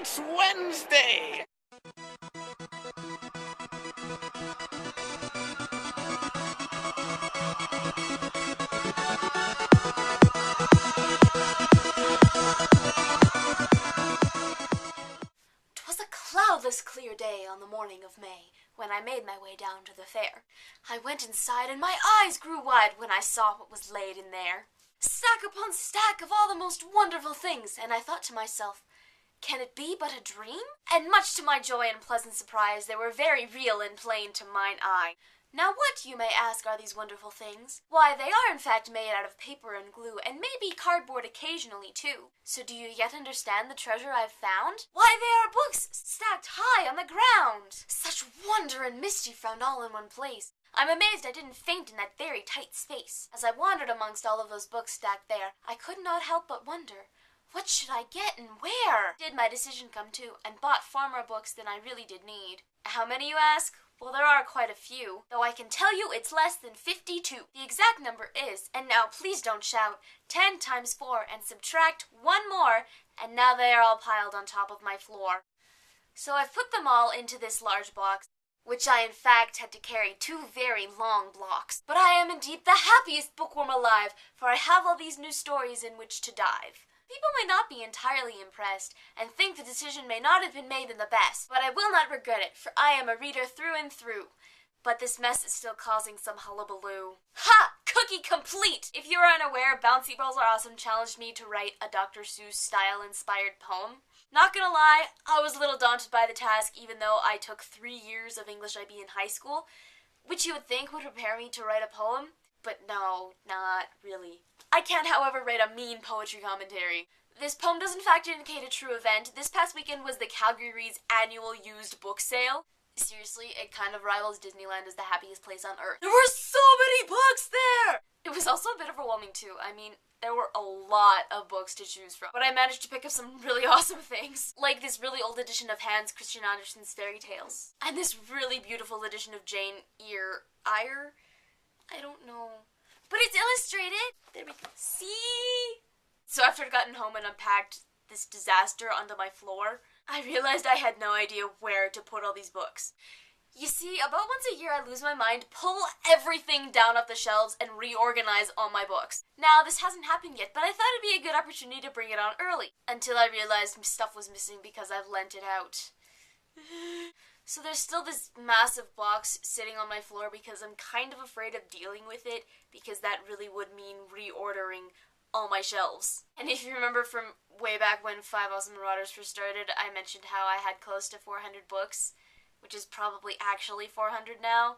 It's Wednesday! Twas a cloudless, clear day on the morning of May, when I made my way down to the fair. I went inside, and my eyes grew wide when I saw what was laid in there. Stack upon stack of all the most wonderful things, and I thought to myself, can it be but a dream? And much to my joy and pleasant surprise, they were very real and plain to mine eye. Now what, you may ask, are these wonderful things? Why, they are in fact made out of paper and glue, and maybe cardboard occasionally too. So do you yet understand the treasure I've found? Why, they are books stacked high on the ground! Such wonder and mystery found all in one place. I'm amazed I didn't faint in that very tight space. As I wandered amongst all of those books stacked there, I could not help but wonder, what should I get and where? Did my decision come to, and bought far more books than I really did need. How many, you ask? Well, there are quite a few, though I can tell you it's less than 52. The exact number is, and now please don't shout, 10 times 4 and subtract 1 more, and now they are all piled on top of my floor. So I've put them all into this large box, which I in fact had to carry 2 very long blocks. But I am indeed the happiest bookworm alive, for I have all these new stories in which to dive. People may not be entirely impressed, and think the decision may not have been made in the best, but I will not regret it, for I am a reader through and through. But this mess is still causing some hullabaloo. Ha! Cookie complete! If you are unaware, Bouncy Balls Are Awesome challenged me to write a Dr. Seuss style-inspired poem. Not gonna lie, I was a little daunted by the task, even though I took 3 years of English IB in high school, which you would think would prepare me to write a poem. But no, not really. I can, however, write a mean poetry commentary. This poem does in fact indicate a true event. This past weekend was the Calgary Reads annual used book sale. Seriously, it kind of rivals Disneyland as the happiest place on earth. There were so many books there! It was also a bit overwhelming too. I mean, there were a lot of books to choose from. But I managed to pick up some really awesome things. Like this really old edition of Hans Christian Andersen's fairy tales. And this really beautiful edition of Jane Eyre. I don't know. But it's illustrated! There we go. See? So after I'd gotten home and unpacked this disaster onto my floor, I realized I had no idea where to put all these books. You see, about once a year I lose my mind, pull everything down off the shelves, and reorganize all my books. Now, this hasn't happened yet, but I thought it'd be a good opportunity to bring it on early, until I realized stuff was missing because I've lent it out. So there's still this massive box sitting on my floor because I'm kind of afraid of dealing with it, because that really would mean reordering all my shelves. And if you remember from way back when Fiveawesomemarauders first started, I mentioned how I had close to 400 books, which is probably actually 400 now.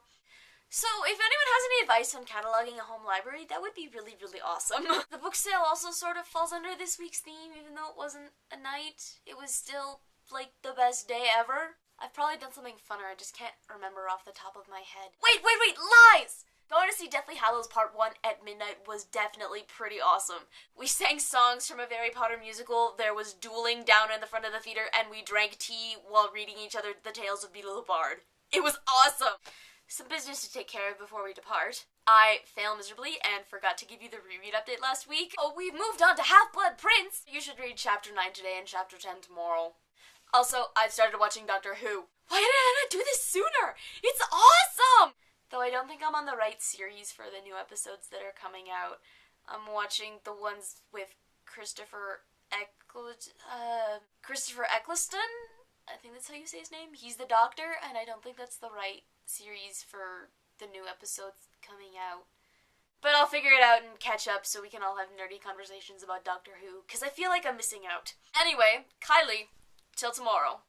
So if anyone has any advice on cataloging a home library, that would be really, really awesome. The book sale also sort of falls under this week's theme, even though it wasn't a night. It was still, like, the best day ever. I've probably done something funner, I just can't remember off the top of my head. Wait, lies! Going to see Deathly Hallows Part 1 at midnight was definitely pretty awesome. We sang songs from a Harry Potter musical, there was dueling down in the front of the theater, and we drank tea while reading each other the tales of Beetle the Bard. It was awesome! Some business to take care of before we depart. I failed miserably and forgot to give you the reread update last week. Oh, we've moved on to Half-Blood Prince! You should read Chapter 9 today and Chapter 10 tomorrow. Also, I started watching Doctor Who. Why did I not do this sooner? It's awesome! Though I don't think I'm on the right series for the new episodes that are coming out. I'm watching the ones with Christopher Eccleston? I think that's how you say his name. He's the Doctor, and I don't think that's the right series for the new episodes coming out. But I'll figure it out and catch up so we can all have nerdy conversations about Doctor Who, because I feel like I'm missing out. Anyway, Kylie, till tomorrow.